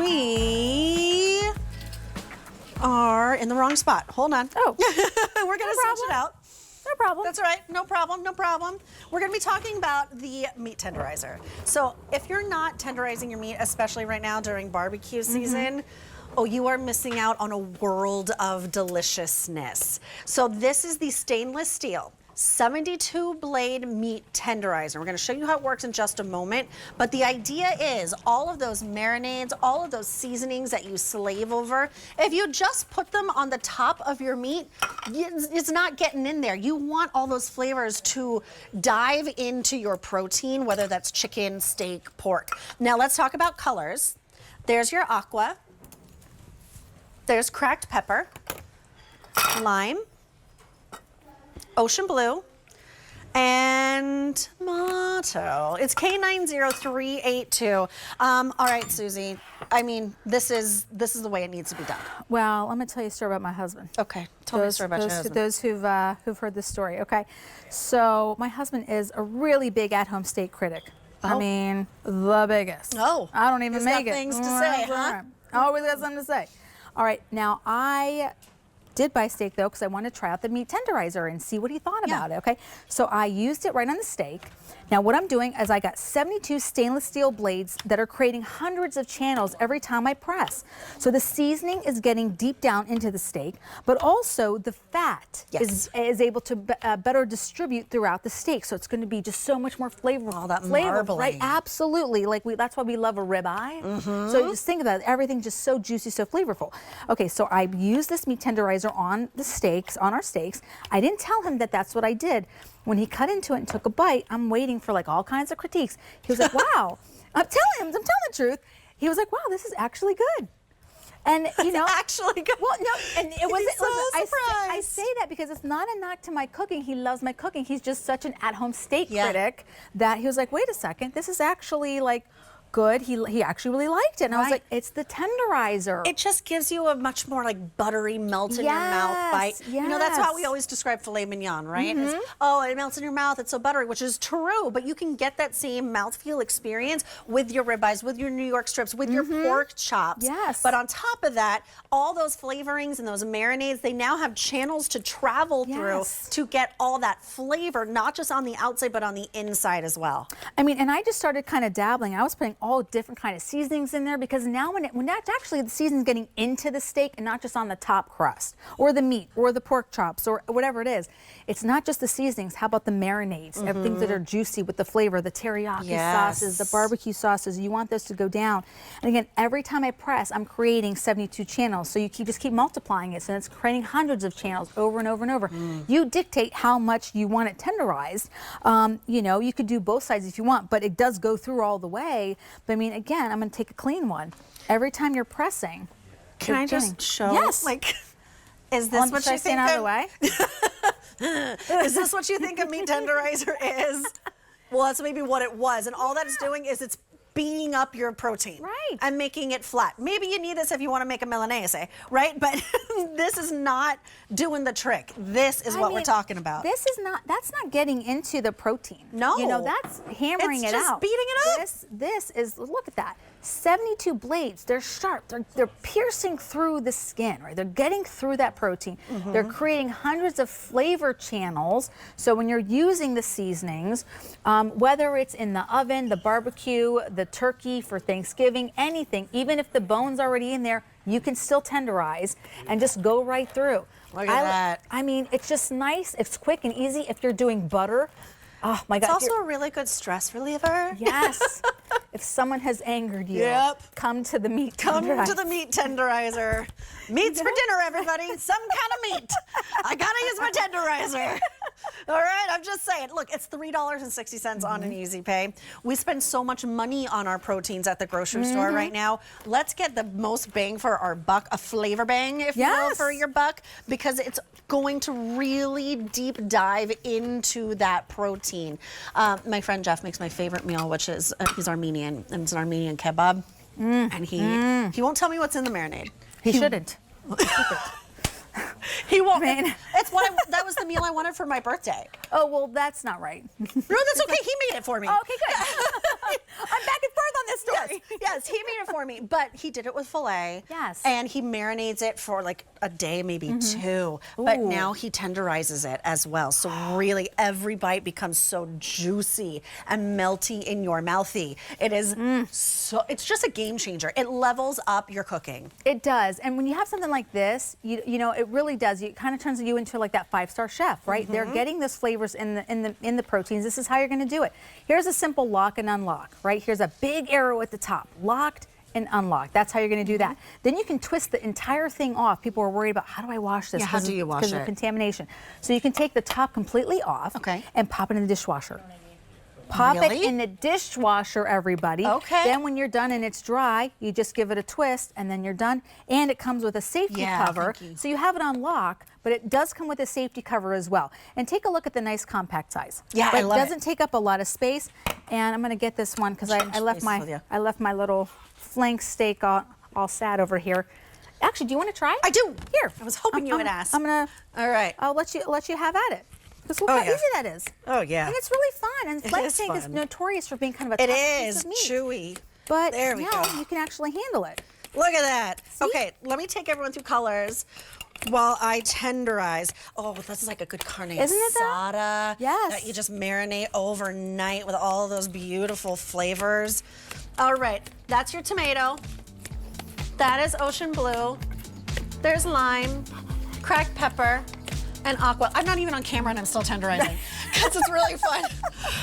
we are in the wrong spot. Hold on. Oh. We're going to switch it out. No problem. That's right. No problem. No problem. We're going to be talking about the meat tenderizer. So if you're not tenderizing your meat, especially right now during barbecue season, oh, you are missing out on a world of deliciousness. So this is the stainless steel 72 blade meat tenderizer. We're going to show you how it works in just a moment, but the idea is all of those marinades, all of those seasonings that you slave over, if you just put them on the top of your meat, it's not getting in there. You want all those flavors to dive into your protein, whether that's chicken, steak, pork. Now let's talk about colors. There's your aqua, there's cracked pepper, lime, ocean blue, and motto. It's K90382. All right, Susie. I mean, this is the way it needs to be done. Well, I'm gonna tell you a story about my husband. Okay, tell me a story about your husband. Those who've heard this story. Okay, so my husband is a really big at-home steak critic. I mean, the biggest. Oh, I don't even make it. Things to say, huh? Always got something to say. All right, now I did buy steak though because I wanted to try out the meat tenderizer and see what he thought about it, okay? So I used it right on the steak. Now what I'm doing is I got 72 stainless steel blades that are creating hundreds of channels every time I press. So the seasoning is getting deep down into the steak, but also the fat is able to better distribute throughout the steak. So it's going to be just so much more flavorful. All that flavor, marbling. right? Absolutely. Like that's why we love a ribeye. So just think about it. Everything's just so juicy, so flavorful. Okay, so I used this meat tenderizer on the steaks, on our steaks. I didn't tell him that that's what I did. When he cut into it and took a bite, I'm waiting for like all kinds of critiques. He was like, wow. I'm telling the truth. He was like, wow, this is actually good. And you know, actually good. Well, no, and it wasn't. So I say that because it's not a knock to my cooking. He loves my cooking. He's just such an at-home steak critic that he was like, wait a second, this is actually like good. He actually really liked it. And I was like, it's the tenderizer. It just gives you a much more like buttery melt in your mouth bite. You know, that's how we always describe filet mignon, right? It's, oh, it melts in your mouth. It's so buttery, which is true. But you can get that same mouthfeel experience with your ribeyes, with your New York strips, with your pork chops. Yes. But on top of that, all those flavorings and those marinades, they now have channels to travel through to get all that flavor, not just on the outside, but on the inside as well. I mean, and I just started kind of dabbling. I was putting all different kind of seasonings in there because now when that's actually the seasoning's getting into the steak and not just on the top crust or the meat or the pork chops or whatever it is, it's not just the seasonings. How about the marinades? Things that are juicy with the flavor, the teriyaki sauces, the barbecue sauces. You want those to go down. And again, every time I press, I'm creating 72 channels. So you just keep multiplying it. So it's creating hundreds of channels over and over and over. You dictate how much you want it tenderized. You know, you could do both sides if you want, but it does go through all the way. But I mean, again, I'm going to take a clean one. Every time you're pressing. Can I just show? Yes. Like, is this what you think? Out of the way? Is this what you think a meat tenderizer is? Well, that's maybe what it was. And all that's doing is it's beating up your protein. Right. And making it flat. Maybe you need this if you want to make a Milanese, right? But this is not doing the trick. This is what we're talking about. This is not, that's not getting into the protein. No. You know, that's hammering it out. It's just beating it up. This is, look at that. 72 blades, they're sharp, they're piercing through the skin, right? They're getting through that protein. They're creating hundreds of flavor channels. So when you're using the seasonings, whether it's in the oven, the barbecue, the turkey for Thanksgiving, anything, even if the bone's already in there, you can still tenderize and just go right through. Look at that. I mean, it's just nice, it's quick and easy if you're doing butter. Oh my God. It's also a really good stress reliever. Yes. If someone has angered you, come to the meat tenderizer. Come to the meat tenderizer. Meats for dinner, everybody. Some kind of meat. I gotta use my tenderizer. All right, I'm just saying. Look, it's $3.60 on an Easy Pay. We spend so much money on our proteins at the grocery store right now. Let's get the most bang for our buck, a flavor bang, if you will, for your buck, because it's going to really deep dive into that protein. My friend Jeff makes my favorite meal, which is he's Armenian, and it's an Armenian kebab. And he won't tell me what's in the marinade. He shouldn't. He won't. It's what that was the meal I wanted for my birthday. Oh, well, that's not right. No, that's okay. He made it for me. Oh, okay, good. I'm back and forth on this story. Yes, he made it for for me. But he did it with filet. Yes. And he marinades it for like a day, maybe two. But now he tenderizes it as well. So really every bite becomes so juicy and melty in your mouthy. It is it's just a game changer. It levels up your cooking. It does. And when you have something like this, you know, it really does. It kind of turns you into like that 5-star chef, right? They're getting those flavors in the proteins. This is how you're going to do it. Here's a simple lock and unlock, right? Here's a big arrow at the top, locked and unlocked. That's how you're going to do that. Then you can twist the entire thing off. People are worried about, how do I wash this? Yeah, how do you wash it? Because of contamination. So you can take the top completely off and pop it in the dishwasher. Pop it in the dishwasher, everybody. Okay. Then when you're done and it's dry, you just give it a twist and then you're done. And it comes with a safety cover. So you have it on lock, but it does come with a safety cover as well. And take a look at the nice compact size. Yeah, but I love it. It doesn't take up a lot of space. And I'm going to get this one because I left my little flank steak all sad over here. Actually, do you want to try? I do. Here. I was hoping you would ask. I'm going to. All right. I'll let you have at it. Because look how easy that is. Oh, yeah. And it's really fun. And flank steak is notorious for being kind of a tough piece of meat. chewy. But there we go. You can actually handle it. Look at that. See? Okay, let me take everyone through colors while I tenderize. Oh, this is like a good carne asada. Yes. That you just marinate overnight with all of those beautiful flavors. All right, that's your tomato. That is ocean blue. There's lime, cracked pepper, and aqua. I'm not even on camera and I'm still tenderizing because it's really fun.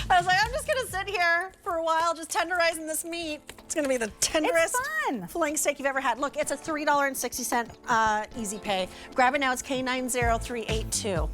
I was like, I'm just gonna sit here for a while just tenderizing this meat. It's gonna be the tenderest flank steak you've ever had. Look, it's a $3.60 easy pay. Grab it now, it's K90382.